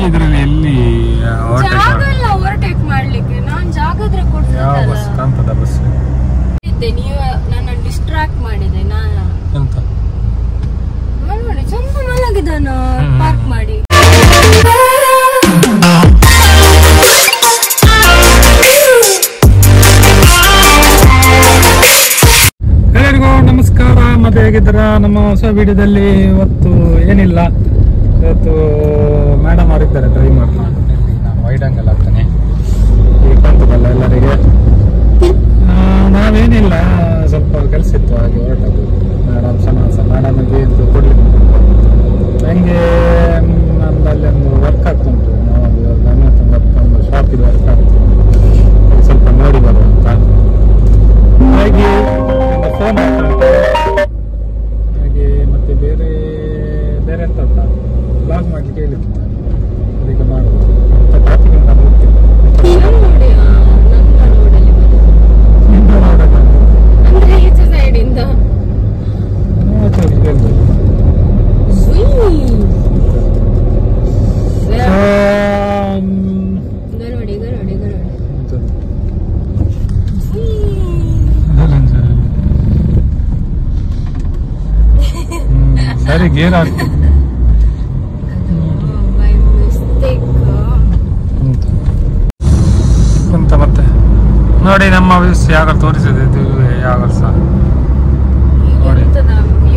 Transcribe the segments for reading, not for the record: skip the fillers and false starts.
ಇದರಲ್ಲಿ ಎಲ್ಲಿ ಓವರ್ಟೇಕ್ ಮಾಡ್ಲಿಕ್ಕೆ ನಾನು ಜಾಗದ್ರೆ ಕಾಣ್ತದ ಬಸ್ ನೀವು ನನ್ನ ಡಿಸ್ಟ್ರಾಕ್ಟ್ ಮಾಡಿದೆ ನಾನು ಎಂತ ನೋಡಿ ಚಂದ ಮಲಗಿದಾನ ಪಾರ್ಕ್ ಮಾಡಿ. ಎಲ್ಲರಿಗೂ ನಮಸ್ಕಾರ. ಮತ್ತೆ ಹೇಗಿದ್ದೀರಾ? ನಮ್ಮ ಹೊಸ ವಿಡಿಯೋದಲ್ಲಿ ಇವತ್ತು ಏನಿಲ್ಲ, ಇವತ್ತು ಮೇಡಮ್ ಅವರಿದ್ದಾರೆ ಡ್ರೈವ್ ಮಾಡ್ಕೊಂಡು. ನಾನು ವೈಡ್ ಆಂಗಲ್ ಆಗ್ತಾನೆ ಈಗ ಕಾಣ್ತದಲ್ಲ ಎಲ್ಲರಿಗೆ. ನಾವೇನಿಲ್ಲ, ಸ್ವಲ್ಪ ಕೆಲಸ ಇತ್ತು ಹಾಗೆ ಹೊರಟದ್ದು. ಮೇಡಮ್ ಮೇಡಮ್ಗೆ ಇದು ಕೊಡ್ಲಿಕ್ಕೆ ನನಗೆ ನಮ್ಮಲ್ಲಿ ಒಂದು ವರ್ಕ್ ಆಗ್ತುಂಟು. ಒಂದು ಶಾಪಿಗೆ ವರ್ಕ್ ಆಗ್ತದೆ, ಸ್ವಲ್ಪ ನೋಡಿ ಬರುವಂತ ಹಾಗೆ ಫೋನ್ ಆಗ್ತುಂಟು. ಹಾಗೆ ಮತ್ತೆ ಬೇರೆ ಬೇರೆ ಎಂತ ಉಂಟ ಬ್ಲಾಗ್ ಮಾಡ್ಲಿಕ್ಕೆ ಹೇಳಿತ್ತು, ಅದಕ್ಕೆ ಮಾಡುದು. ಟಾಪಿಕ್ ಅಂತ ಗೊತ್ತಿಲ್ಲ. ಸರಿ ಗೇರ್ ಆಗ್ತದೆ ಅಂತ. ಮತ್ತೆ ನೋಡಿ ನಮ್ಮ ವ್ಯೂಸ್ ಯಾವಾಗ ತೋರಿಸಿದೆ, ಇದು ಯಾವ ಸಹ ನೋಡಿ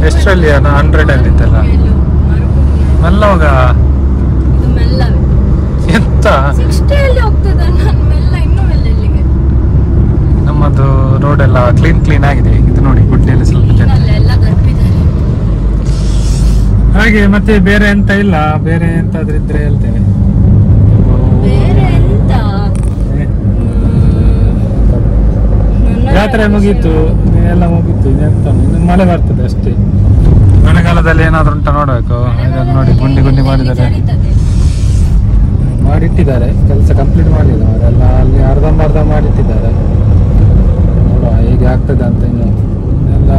ಎಷ್ಟರಲ್ಲಿ 100 ಅಲ್ಲಿ ಇತ್ತಲ್ಲ. ಮೆಲ್ಲವಾಗ ಎಂತ ನಮ್ಮದು ರೋಡ್ ಎಲ್ಲ ಕ್ಲೀನ್ ಆಗಿದೆ. ಇದು ನೋಡಿ ಗುಡ್ಡೆಯಲ್ಲಿ ಸ್ವಲ್ಪ ಜನ ಹಾಗೆ. ಮತ್ತೆ ಬೇರೆ ಎಂತ ಇಲ್ಲ, ಬೇರೆ ಎಂತಾದ್ರೂ ಇದ್ರೆ ಹೇಳ್ತೇವೆ. ಜಾತ್ರೆ ಮುಗೀತು, ಎಲ್ಲ ಮುಗೀತು. ಇದೆಂತ ಇನ್ನು ಮಳೆ ಬರ್ತದೆ ಅಷ್ಟೇ. ಮಳೆಗಾಲದಲ್ಲಿ ಏನಾದ್ರು ಉಂಟ ನೋಡ್ಬೇಕು. ನೋಡಿ ಗುಂಡಿ ಮಾಡಿಟ್ಟಿದ್ದಾರೆ, ಕೆಲಸ ಕಂಪ್ಲೀಟ್ ಮಾಡಲಿಲ್ಲ ಅವರೆಲ್ಲ. ಅಲ್ಲಿ ಅರ್ಧಂಬರ್ಧ ಮಾಡಿಟ್ಟಿದ್ದಾರೆ. ನೋಡುವ ಹೇಗೆ ಆಗ್ತದೆ ಅಂತ. ಇನ್ನು ಎಲ್ಲ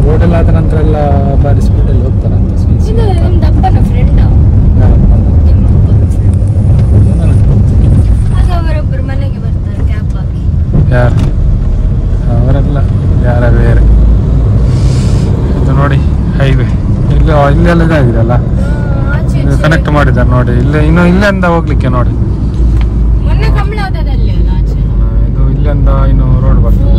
ರೋಡೆಲ್ಲ ಆದ ನಂತರ ಎಲ್ಲ ಬಾರಿ ಸ್ಪೀಡಲ್ಲಿ ಹೋಗ್ತಾರಂತ. ಯಾರು ಅವರೆಲ್ಲ ಯಾರ ಬೇರೆ. ಇದು ನೋಡಿ ಹೈವೇ, ಇಲ್ಲೆಲ್ಲ ಇದಾಗಿದೆಲ್ಲ, ಕನೆಕ್ಟ್ ಮಾಡಿದ್ದಾರೆ ನೋಡಿ. ಇಲ್ಲಿಂದ ಹೋಗ್ಲಿಕ್ಕೆ ನೋಡಿ, ಇದು ಇಲ್ಲಿಂದ ಇನ್ನು ರೋಡ್ ಬರ್ತದೆ.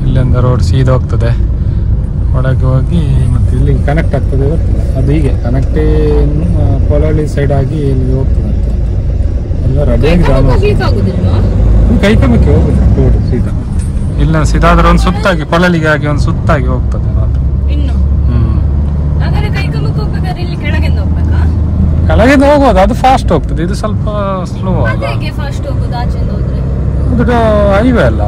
ಇಲ್ಲಿಂದ ರೋಡ್ ಸೀದಾ ಹೋಗ್ತದೆ ಒಳಗೆ ಹೋಗಿ ಮತ್ತೆ ಇಲ್ಲಿ ಕನೆಕ್ಟ್ ಆಗ್ತದೆ. ಗೊತ್ತಿಲ್ಲ ಅದು ಹೀಗೆ ಕನೆಕ್ಟೇ ಕೊಲಹಳ್ಳಿ ಸೈಡ್ ಆಗಿ ಇಲ್ಲಿ ಹೋಗ್ತದೆ ಅಂತ. ಎಲ್ಲ ರೆಡಿಯಾಗಿದೆ. ಕೈಕಮಕ್ಕೆ ಹೋಗುದು ರೋಡ್ ಸೀದಾ. ಇಲ್ಲ ಸೀದಾ ಆದ್ರೆ ಒಂದು ಸುತ್ತಾಗಿ ಕೊಲಹಳ್ಳಿಗೆ ಆಗಿ ಒಂದು ಸುತ್ತಾಗಿ ಹೋಗ್ತದೆ ಮಾತ್ರ. ಕೆಳಗಿಂದ ಹೋಗೋದು ಅದು ಫಾಸ್ಟ್ ಹೋಗ್ತದೆ, ಇದು ಸ್ವಲ್ಪ ಸ್ಲೋ. ಅದು ಹೈವೇ ಅಲ್ಲ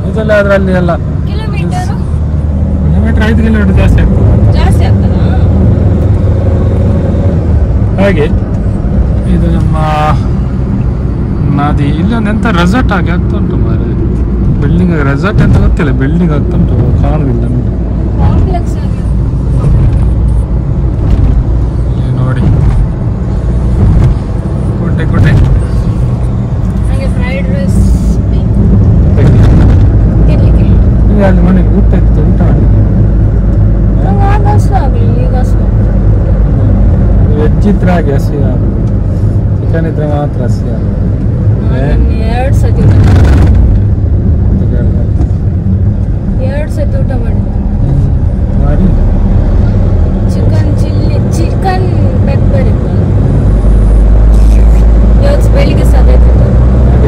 ಇದೆಲ್ಲ. ಅದರಲ್ಲಿ ಎಲ್ಲ ಕಿಲೋಮೀಟರ್ 5 ಕಿಲೋಮೀಟರ್ ಜಾಸ್ತಿ ಆಗ್ತದೆ ಹಾಗೆ. ಇದು ನಮ್ಮ ನದಿ. ಇಲ್ಲಿ ಒಂದು ಎಂತ ರೆಸಾರ್ಟ್ ಆಗಿ ಆಗ್ತಾ ಉಂಟು ಮಾರೆ. ಬಿಲ್ಡಿಂಗ್ ರೆಸಾರ್ಟ್ ಅಂತ ಗೊತ್ತಿಲ್ಲ, ಬಿಲ್ಡಿಂಗ್ ಆಗ್ತಾ ಉಂಟು, ಕಾಣುದಿಲ್ಲ ನೋಡಿ. ಕೋಟೆ ಅಲ್ಲಿ ಮನೆಗೆ ಊಟ ಇತ್ತು, ಊಟ ವೆಜ್ ಇದ್ರೆ ಹಾಗೆ ಹಸಿ ಆಗುದು, ಚಿಕನ್ ಇದ್ರೆ ಮಾತ್ರ ಹಸಿ ಆಗುದು. 2 ಸತಿ ಊಟ ಮಾಡಿ ಚಿಕನ್ ಚಿಲ್ಲಿ, ಚಿಕನ್ ಪೆಪ್ಪರ್ ಇತ್ತು ಇವತ್ತು ಬೆಳಿಗ್ಗೆ ಸದೇ.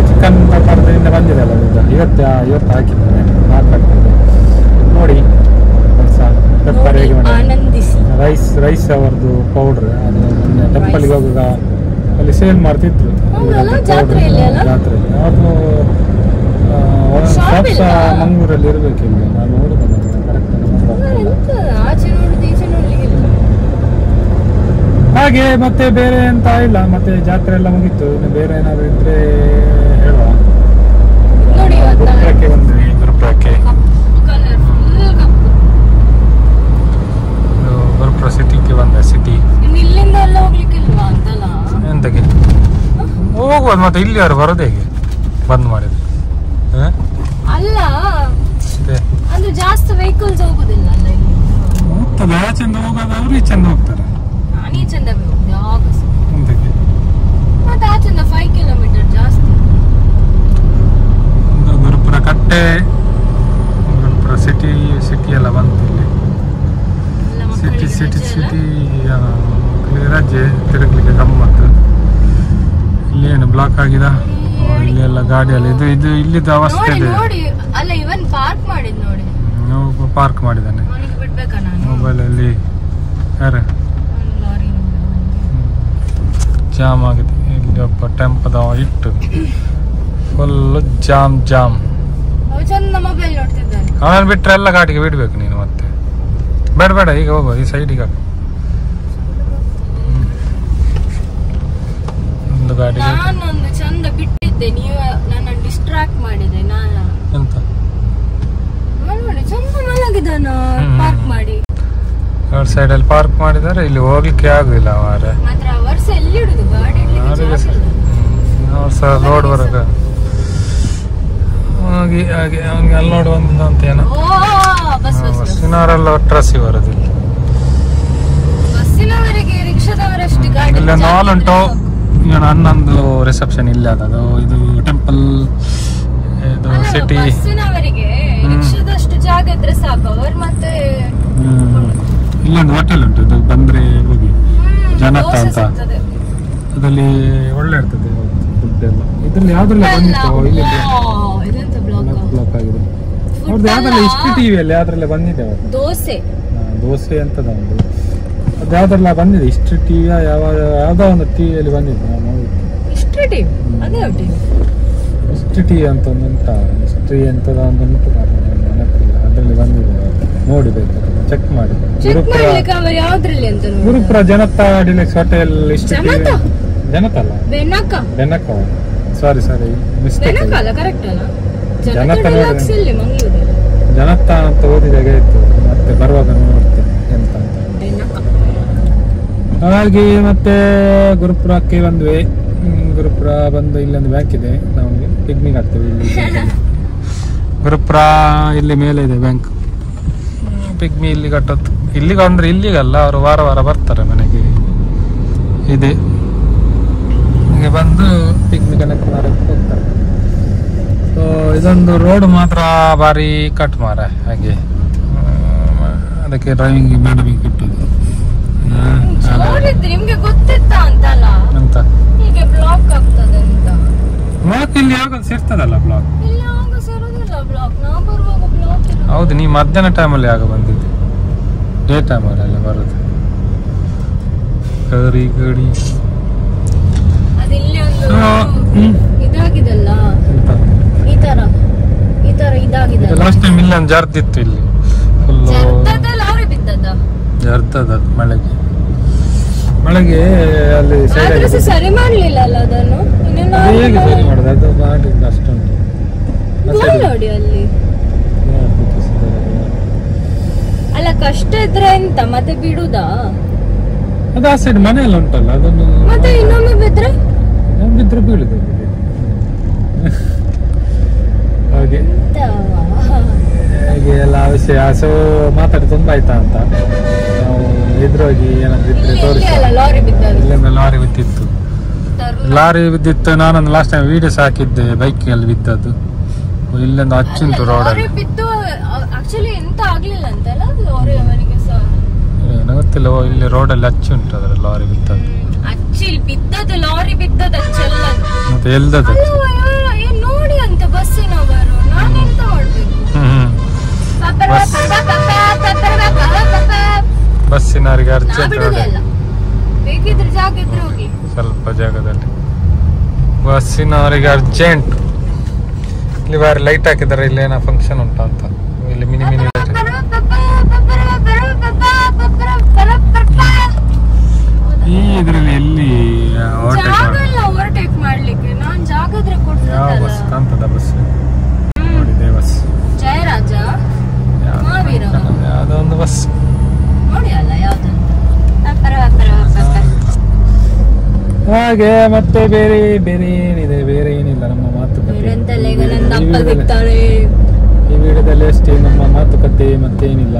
ಚಿಕನ್ ಪೆಪ್ಪರ್ದಿಂದ ಬಂದಿರಲ್ಲ ಇವತ್ತು ಹಾಕಿದ್ದಾರೆ, ಮಾತಾಡ್ತಾರೆ ನೋಡಿ. ಪೆಪ್ಪರ್ ಹೇಗೆ ಆನಂದಿಸಿ. ರೈಸ್ ಅವರದ್ದು ಪೌಡ್ರ್, ಅದು ಮೊನ್ನೆ ಟೆಂಪಲ್ಗೆ ಹೋಗುವಾಗ ಅಲ್ಲಿ ಸೇಲ್ ಮಾಡ್ತಿದ್ರು ಜಾತ್ರೆಯಲ್ಲಿ. ಯಾವುದು ಶಾಪ್ ಸಹ ಮಂಗಳೂರಲ್ಲಿ ಇರಬೇಕಿಲ್ಲ, ನಾನು ನೋಡಿದೆ ಹಾಗೆ. ಮತ್ತೆ ಬೇರೆ ಎಂತ ಇಲ್ಲ, ಮತ್ತೆ ಜಾತ್ರೆ ಎಲ್ಲ ಮುಗೀತು. ಬೇರೆ ಏನಾದ್ರು ಇದ್ರೆ ಹೇಳುವ. ಗುರುಪುರಕ್ಕೆ ಬಂದ್ವಿ, ಗುರುಪುರಕ್ಕೆ ಹೋಗ್ಬೋದು, ಮತ್ತೆ ಇಲ್ಲಿ ಅವ್ರು ಬರೋದು ಹೇಗೆ ಬಂದ್ ಮಾಡಿದ್ರು? ಅಲ್ಲ ಅಂದ್ರೆ ಜಾಸ್ತಿ ವೆಹಿಕಲ್ಸ್ ಹೋಗುದಿಲ್ಲ ಅಲ್ಲ ಇಲ್ಲಿ. ಹೋಗ್ತದೆ ಆಚೆಂದ ಹೋಗೋದು, ಅವ್ರು ಈಚೆಂದ ಹೋಗ್ತಾರೆ. ನಾನು ಈಚೆಂದ ಯಾವಾಗ ಮುಂದಕ್ಕೆ ಮತ್ತೆ ಆಚೆಂದ 5 ಕಿಲೋಮೀಟರ್ ಜಾಸ್ತಿ. ಗುರುಪುರ ಕಟ್ಟೆ, ಗುರುಪುರ ಸಿಟಿ ಎಲ್ಲ ಬಂತು ಇಲ್ಲಿ. ಸಿಟಿ ರಜೆ ತಿರುಗ್ಲಿಕ್ಕೆ ಗಮ್ಮತ್ತು. ಇಲ್ಲಿ ಏನು ಬ್ಲಾಕ್ ಆಗಿದೆ, ಇಲ್ಲಿ ಎಲ್ಲ ಗಾಡಿಯಲ್ಲಿ ಇದು ಇಲ್ಲಿದ್ದು ಅವಸ್ಥೆ ಇದೆ. ಅಲ್ಲ ಇವನ್ ಪಾರ್ಕ್ ಮಾಡಿದ್ ನೋಡಿ, ಪಾರ್ಕ್ ಮಾಡಿದ್ದಾನೆ. ಬಿಡ್ಬೇಕಾ ನಾನು ಮೊಬೈಲ್ ಅಲ್ಲಿ ಯಾರು ಜಾಮ್ ಆಗಿದೆ. ಇಲ್ಲಿ ಒಬ್ಬ ಟೆಂಪದ ಇಟ್ಟು ಫುಲ್ ಜಾಮ್. ಚಂದ ಮೊಬೈಲ್ ನೋಡ್ತಿದ್ದಾನೆ. ಅವನನ್ನು ಬಿಟ್ರೆ ಎಲ್ಲ ಗಾಡಿಗೆ ಬಿಡ್ಬೇಕು ನೀನು. ಮತ್ತೆ ಬೇಡ ಈಗ ಹೋಗ್ಬೋದು, ಈ ಸೈಡಿಗೆ ಒಂದು ಗಾಡಿಗೆ. ನಾನೊಂದು ಚಂದ ಬಿಟ್ಟಿದ್ದೆ, ನೀವು ನನ್ನ ಡಿಸ್ಟ್ರಾಕ್ಟ್ ಮಾಡಿದೆ. ಎಂತ ನೋಡಿ ಚಂದ ಮಲಗಿದಾನ ಪಾರ್ಕ್ ಮಾಡಿ. ರೋಡ್ ಸೈಡ್ ಅಲ್ಲಿ ಪಾರ್ಕ್ ಮಾಡಿದ್ದಾರೆ, ಇಲ್ಲಿ ಹೋಗ್ಲಿಕ್ಕೆ ಆಗುದಿಲ್ಲ. ಮಾತ್ರ ವರ್ಷ ಎಲ್ಲಿ ಇಡುದು ಗಾಡಿ ರೋಡ್ ವರೆಗ ಹೋಗಿ ಹಾಗೆ ಅವ್ನಿಗೆ ಅಲ್ಲಿ ನೋಡಿ ಬಂದಿದ್ದ ಅಂತ ಏನೋ. ಬಸ್ಸಿನವರೆಲ್ಲ ಒಟ್ರಾಸಿ ಬರೋದಿಲ್ಲ. ಬಸ್ಸಿನವರಿಗೆ ರಿಕ್ಷಾದವರಷ್ಟು ಗಾಡಿ. ಇಲ್ಲೊಂದು ಹಾಲ್ ಉಂಟು, ಇವನು ಹನ್ನೊಂದು ರಿಸೆಪ್ಷನ್ ಇಲ್ಲ. ಅದು ಇದು ಟೆಂಪಲ್, ಇದು ಸಿಟಿ. ಬಸ್ಸಿನವರಿಗೆ ರಿಕ್ಷಾದಷ್ಟು ಜಾಗ ಇದ್ರೆ ಸಾಕು. ಅವರು ಮತ್ತೆ ಇಲ್ಲೊಂದು ಹೋಟೆಲ್ ಉಂಟು, ಇದು ಬಂದ್ರೆ ಹೋಗಿ ಜನತಾ ಅಂತ. ಅದಲ್ಲಿ ಒಳ್ಳೆ ಇರ್ತದೆ ಫುಡ್ ಎಲ್ಲ. ಇದ್ರಲ್ಲಿ ಯಾವ್ದ್ರಲ್ಲಿ ಬಂದಿತ್ತು ಇಲ್ಲಿ ಬ್ಲಾಕ್ ಆಗಿದೆ. ಅವ್ರದ್ದು ಯಾವ್ದ್ರಲ್ಲಿ ಇಷ್ಟು ಟಿವಿಯಲ್ಲಿ ಯಾವ್ದ್ರಲ್ಲೇ ಬಂದಿದೆ ದೋಸೆ ಅಂತದ ಒಂದು, ಅದು ಯಾವ್ದ್ರಲ್ಲ ಬಂದಿದೆ. ಇಷ್ಟು ಟಿವಿ ಯಾವ್ದೋ ಒಂದು ಟಿವಿಯಲ್ಲಿ ಬಂದಿದೆ, ನಾನು ನೋಡಿದ್ದೆ. ಇಷ್ಟು ಟಿವಿ ಅಂತ ಒಂದು ಉಂಟ, ಇಷ್ಟು ಎಂತದ ಒಂದು ಉಂಟು, ನೆನಪಿಲ್ಲ. ಅದ್ರಲ್ಲಿ ಬಂದಿದೆ, ನೋಡಿಬೇಕು, ಚೆಕ್ ಮಾಡಿ. Gurupura Janata deluxe hotel. ಇಷ್ಟು ಜನತಾ ಅಲ್ಲ, ಬೆನಕ. Sorry mistake. ಜನತಾ ಜನತಾ ಅಂತ ಓದಿದಾಗ ಇತ್ತು, ಮತ್ತೆ ಬರುವಾಗ ನೋಡ್ತೆ ಎಂತ ಅಂತ. ಹಾಗೆ ಮತ್ತೆ ಗುರುಪುರಕ್ಕೆ ಬಂದ್ವಿ. ಗುರುಪುರ ಬಂದು ಇಲ್ಲೊಂದು ಬ್ಯಾಂಕ್ ಇದೆ, ನಮಗೆ ಪಿಕ್ನಿಕ್ ಆಗ್ತೇವೆ ಇಲ್ಲಿ. ಗುರುಪುರ ಇಲ್ಲಿ ಮೇಲೆ ಇದೆ ಬ್ಯಾಂಕ್. ಪಿಗ್ಮಿ ಇಲ್ಲಿ ಕಟ್ಟೋದು. ಇಲ್ಲಿಗೆ ಅಂದ್ರೆ ಇಲ್ಲಿಗಲ್ಲ, ಅವರು ವಾರ ಬರ್ತಾರೆ ಮನೆಗೆ. ಇದೆ ಹೀಗೆ ಬಂದು ಪಿಗ್ಮಿ ಕನೆಕ್ಟ್ ಮಾಡಕ್ಕೆ ಹೋಗ್ತಾರೆ. ಸೊ ಇದೊಂದು ರೋಡ್ ಮಾತ್ರ ಭಾರಿ ಕಟ್ ಮಾರ. ಹಾಗೆ ಅದಕ್ಕೆ ಡ್ರೈವಿಂಗ್ ಮೇಡಮಿಗೆ ಕೊಟ್ಟದ್ದು. ನಿಮ್ಗೆ ಗೊತ್ತಿತ್ತ ಅಂತಲ್ಲ ಅಂತ ಹೀಗೆ ಬ್ಲಾಕ್ ಆಗ್ತದೆ ಅಂತ. ಬ್ಲಾಕ್ ಇಲ್ಲಿ ಯಾವಾಗ ಸೇರ್ತದಲ್ಲ ಬ್ಲಾಕ್. ಹೌದು, ನೀ ಮಧ್ಯಾಹ್ನ ಟೈಮಲ್ಲಿ ಆಗ ಬಂದಿದ್ದೆ, ಡೇ ಟೈಮಲ್ಲಿ ಎಲ್ಲ ಬರೋದು ಗಡಿ. ಇದಾಗಿದಲ್ಲ ಈ ತರ ಇದಾಗಿದೆ. ಲಾಸ್ಟ್ ಟೈಮ್ ಇಲ್ಲ ಜರ್ದಿತ್ತು ಇಲ್ಲಿ ಫುಲ್ ಜರ್ದದ ಮಳೆಗೆ ಅಲ್ಲಿ ಸರಿ ಮಾಡ್ಲಿಲ್ಲ ಅಲ್ಲ ಅದನ್ನು. ಹೇಗೆ ಸರಿ ಮಾಡೋದು, ಅದು ಮಾಡಿ ಅಷ್ಟುಂಟು ನೋಡಿ ಅಲ್ಲಿ. ಅಲ್ಲ ಕಷ್ಟ ಇದ್ರೆ ಎಂತ ಮತ್ತೆ ಬಿಡುದಾ? ಅದು ಆ ಸೈಡ್ ಮನೆಯಲ್ಲ ಉಂಟಲ್ಲ, ಅದನ್ನು ಮತ್ತೆ ಇನ್ನೊಮ್ಮೆ ಬಿದ್ರೆ ಬೀಳುದು ಹಾಗೆ ಹಾಗೆ ಎಲ್ಲ ವಿಷಯ. ಸೊ ಮಾತಾಡಿ ತುಂಬಾ ಆಯ್ತಾ ಅಂತ ನಾವು ಎದುರೋಗಿ ಏನಾದ್ರು ಇದ್ರೆ ತೋರಿಸಿ. ಇಲ್ಲಿಂದ ಲಾರಿ ಬಿದ್ದಿತ್ತು, ನಾನೊಂದು ಲಾಸ್ಟ್ ಟೈಮ್ ವಿಡಿಯೋಸ್ ಹಾಕಿದ್ದೆ, ಬೈಕಲ್ಲಿ ಬಿದ್ದದ್ದು. ಇಲ್ಲಿಂದ ಅಚ್ಚುಂಟು ರೋಡಲ್ಲಿ. ಏನೋ ಗೊತ್ತಿಲ್ಲ, ಇಲ್ಲಿ ರೋಡಲ್ಲಿ ಅಚ್ಚುಂಟು ಅದ್ರ ಲಾರಿ ಬಿದ್ದದ್ದು. ಮತ್ತೆ ಎಲ್ದದ್ದು ನೋಡಿ ಅಂತ ಬಸ್ಸಿನವರು. ನಾನು ಎಂತ ಮಾಡ್ಬೇಕು? ಬಸ್ಸಿನವರಿಗೆ ಅರ್ಜೆಂಟ್ ಬೇಕಿದ್ರೆ ಜಾಗ ಇದ್ರೆ ಹೋಗಿ, ಸ್ವಲ್ಪ ಜಾಗದಲ್ಲಿ ಬಸ್ಸಿನವರಿಗೆ ಅರ್ಜೆಂಟ್. ಇಲ್ಲಿ ಬಾರಿ ಲೈಟ್ ಹಾಕಿದ್ದಾರೆ, ಇಲ್ಲಿ ಏನೋ ಫಂಕ್ಷನ್ ಉಂಟು ಅಂತ. ಇಲ್ಲಿ ಮಿನಿ ಲೈಟ್. ಈ ಇದ್ರಲ್ಲಿ ಎಲ್ಲಿ ಓವರ್ಟೇಕ್ ಮಾಡ್ಲಿಕ್ಕೆ ನಾನು ಜಾಗ ಇದ್ರೆ ಕೊಡ್ತೀನಿ. ಯಾವ ಬಸ್ ಕಾಣ್ತದ? ಬಸ್ ನೋಡಿ, ದೇವಸ್ ಜಯರಾಜ ಮಾವೀರ ಯಾವ್ದೋ ಒಂದು ಬಸ್ ನೋಡಿ ಅಲ್ಲ ಯಾವ್ದಂತ. ಹಾಗೆ ಮತ್ತೆ ಬೇರೆ ಬೇರೆ ಏನಿದೆ, ಬೇರೆ ಏನಿಲ್ಲ ನಮ್ಮ ಮಾತುಕತೆ. ಈ ವಿಡಿಯೋದಲ್ಲಿ ಅಷ್ಟೇ ನಮ್ಮ ಮಾತುಕತೆ, ಮತ್ತೇನಿಲ್ಲ.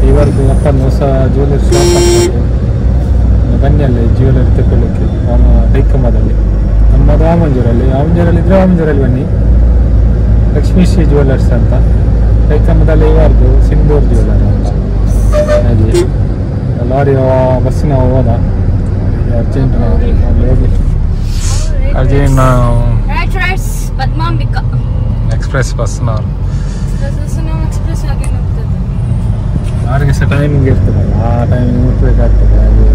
ಇವರದ್ದು ಅಪ್ಪನ ಹೊಸ ಜ್ಯುವೆಲರಿ ಶಾಪ್ ಆಗ್ತದೆ, ಬನ್ನಿ ಅಲ್ಲಿ ಜ್ಯುವೆಲರಿ ತಗೊಳ್ಳಿಕ್ಕೆ ಕೈಕಂಬದಲ್ಲಿ. ನಮ್ಮದು ಆಮಂಜೂರಲ್ಲಿ ಇದ್ರೆ ಆಮಂಜೂರಲ್ಲಿ ಬನ್ನಿ. ಲಕ್ಷ್ಮೀಶ್ರೀ ಜ್ಯುವೆಲರ್ಸ್ ಅಂತ ಕೈಕಂಬದಲ್ಲಿ ಇವರದು ಸಿಂಧೂರ್ ಜ್ಯುವೆಲರ್ ಅಂತ. ಹಾಗೆ ಲಾರಿ ಬಸ್ಸಿನ ಹೋದ ಅರ್ಜೆಂಟ್ ಹೋಗಿ ಅರ್ಜೆಂಟ್ ಪದ್ಮಾಂಬಿಕಾ ಎಕ್ಸ್ಪ್ರೆಸ್ ಬಸ್ನವರು ಅವರಿಗೆ ಸಹ ಟೈಮಿಂಗ್ ಇರ್ತದಲ್ಲ, ಆ ಟೈಮಿಂಗ್ ಮುಟ್ಬೇಕಾಗ್ತದೆ. ಹಾಗೆ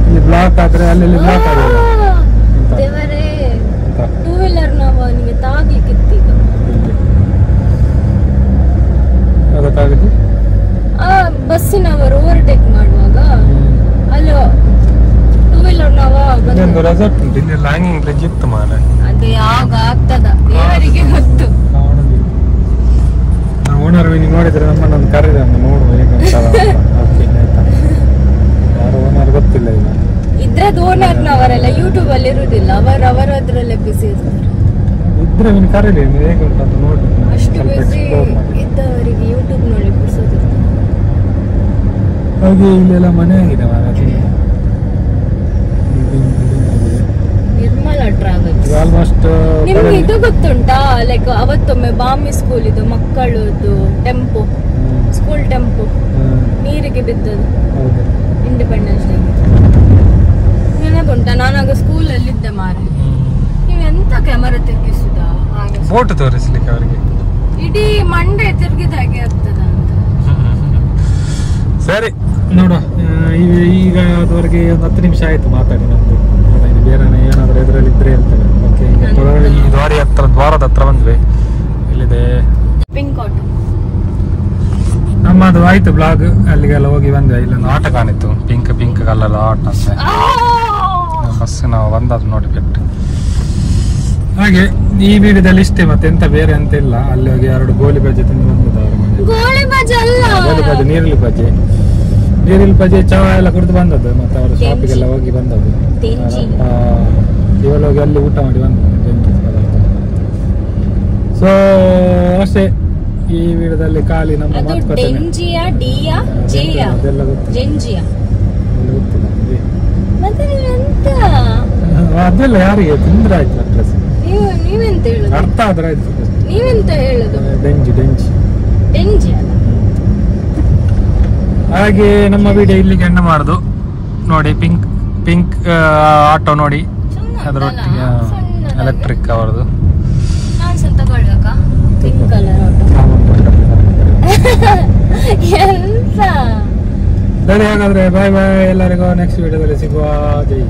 ಇಲ್ಲಿ ಬ್ಲಾಕ್ ಆದ್ರೆ ಅಲ್ಲಿ ಬ್ಲಾಕ್ ಆಗಿದೆ. ಟೂ ವೀಲರ್ ನಾವು ಅವನಿಗೆ ತಾಗ್ಲಿಕ್ಕಿತ್ತು ಈಗ. ಅದಕ್ಕಾಗಿದೆ ಬಸ್ಸಿನವರು ಓವರ್ಟೇಕ್ ಮಾಡುವಾಗ ಅಲ್ಲಿ ಟೂ ವೀಲರ್ ನಾವು ರೆಸಾರ್ಟ್ ಉಂಟು ಇಲ್ಲಿ, ಹ್ಯಾಂಗಿಂಗ್ ಬ್ರಿಡ್ಜ್ ಇತ್ತು ಮಾರ. ಅದು ಯಾವಾಗ ಆಗ್ತದ ದೇವರಿಗೆ ಗೊತ್ತು. ಓನರ್ ನೀವು ನೋಡಿದ್ರೆ ನಮ್ಮನ್ನೊಂದು ಕರೆದ ನೋಡುವ ಹೇಗಂತ. ಯಾರು ಓನರ್ ಗೊತ್ತಿಲ್ಲ ಈಗ. ಇದ್ರದ್ದು ಓನರ್ನವರೆಲ್ಲ ಯೂಟ್ಯೂಬ್ ಅಲ್ಲಿ ಇರುವುದಿಲ್ಲ, ಅವರದ್ರಲ್ಲೇ ಬಿಸಿ ಇರ್ತಾರೆ. ಇದ್ರೆ ನೀನು ಕರೀಲಿ ಹೇಗೆ ಉಂಟಂತ ನೋಡಿ. ಅಷ್ಟು ಬಿಸಿ ಇದ್ದವರಿಗೆ ಯೂಟ್ಯೂಬ್ ನೋಡಿ ಬಿಡಿಸೋದಿರ್ತಾರೆ. ಹಾಗೆ ಇಲ್ಲೆಲ್ಲ ಮನೆ ಆಗಿದೆ ಮಾರ. ನಿರ್ಮಲ ಟ್ರಾವೆಲ್ಸ್ ಆಲ್ಮೋಸ್ಟ್. ನಿಮ್ಗೆ ಇದು ಗೊತ್ತುಂಟಾ, ಲೈಕ್ ಅವತ್ತೊಮ್ಮೆ ಬಾಂಬೆ ಸ್ಕೂಲ್ ಇದು ಮಕ್ಕಳದು ಟೆಂಪೋ, ಸ್ಕೂಲ್ ಟೆಂಪೋ ನೀರಿಗೆ ಬಿದ್ದದು ಇಂಡಿಪೆಂಡೆನ್ಸ್ ಡೇ. ನೆನಪುಂಟಾ? ನಾನಾಗ ಸ್ಕೂಲ್ ಅಲ್ಲಿ ಇದ್ದೆ ಮಾರೆ. ನೀವೆಂತ ಕ್ಯಾಮರಾ ತಿರುಗಿಸುದಾ? ಫೋಟೋ ತೋರಿಸ್ಲಿಕ್ಕೆ ಅವರಿಗೆ ಇಡೀ ಮಂಡೆ ತಿರುಗಿದ ಹಾಗೆ ಆಗ್ತದ ಅಂತ. ಸರಿ ನೋಡ, ಈಗ ಅದುವರೆಗೆ ಒಂದು 10 ನಿಮಿಷ ಆಯ್ತು ಮಾತಾಡಿ. ನಮ್ದು ಬೇರೆ ಏನಾದ್ರು ಎದುರಲ್ಲಿ ಇದ್ರೆ ಹೇಳ್ತೇವೆ. ಓಕೆ, ಈಗ ಈ ದ್ವಾರದ ಹತ್ರ ಬಂದ್ವಿ. ಇಲ್ಲಿದೆ ಪಿಂಕ್ ಆಟೋ. ನಮ್ಮದು ಆಯ್ತು ಬ್ಲಾಗ್. ಅಲ್ಲಿಗೆಲ್ಲ ಹೋಗಿ ಬಂದ್ವಿ. ಇಲ್ಲೊಂದು ಆಟ ಕಾಣಿತ್ತು, ಪಿಂಕ್ ಕಲರ್ ಆಟ ಅಂತ. ಬಸ್ ನಾವು ಬಂದದ್ದು ನೋಡಿ ಬಿಟ್ಟು. ಹಾಗೆ ಈ ವಿಡಿಯೋದಲ್ಲಿ ಇಷ್ಟೇ, ಮತ್ತೆ ಎಂತ ಬೇರೆ ಅಂತ ಇಲ್ಲ. ಅಲ್ಲಿ ಹೋಗಿ 2 ಗೋಲಿ ಬಜ್ಜಿ ತಿಂದು ಬಂದದ್ದು ಅವ್ರ ಮನೆ. ಗೋಳಿ ಬಜ್ಜಿ ಅಲ್ಲ, ಗೋಲಿ ಬಜ್ಜಿ, ನೀರುಳ್ಳಿ ಬಜ್ಜಿ ಚಾ ಎಲ್ಲ ಕುಡಿದು ಬಂದದ್ದು. ಮತ್ತೆ ಅವರು ಶಾಪಿಗೆಲ್ಲ ಹೋಗಿ ಬಂದದ್ದು. ಇವಾಗ ಹೋಗಿ ಅಲ್ಲಿ ಊಟ ಮಾಡಿ ಬಂದದ್ದು. ಸೊ ಅಷ್ಟೇ ಈ ವಿಡಿಯೋದಲ್ಲಿ ಖಾಲಿ ನಮ್ಮ ಮಾತುಕತೆ. ಅದೆಲ್ಲ ಗೊತ್ತಿಲ್ಲ. ಅದೆಲ್ಲ ಯಾರಿಗೆ ತಿಂದ್ರೆ ಆಯ್ತು. ಅಡ್ರೆಸ್ ನೀವೆಂತ ಹೇಳುದು? ಅರ್ಥ ಆದ್ರೆ ಆಯ್ತು. ನೀವೆಂತ ಹೇಳುದು? ಡೆಂಜಿ. ಹಾಗೆ ನಮ್ಮ ವಿಡಿಯೋ ಇಲ್ಲಿಗೆ ಎಂಡ್ ಮಾಡುದು. ನೋಡಿ ಪಿಂಕ್ ಆಟೋ ನೋಡಿ, ಅದರೊಟ್ಟಿಗೆ ಎಲೆಕ್ಟ್ರಿಕ್ ಅವರದು. Pink colour auto. ಸರಿ, ಹಾಗಾದ್ರೆ ಬಾಯ್ ಎಲ್ಲರಿಗೂ. ನೆಕ್ಸ್ಟ್ ವಿಡಿಯೋದಲ್ಲಿ ಸಿಗುವ. ಜೈ.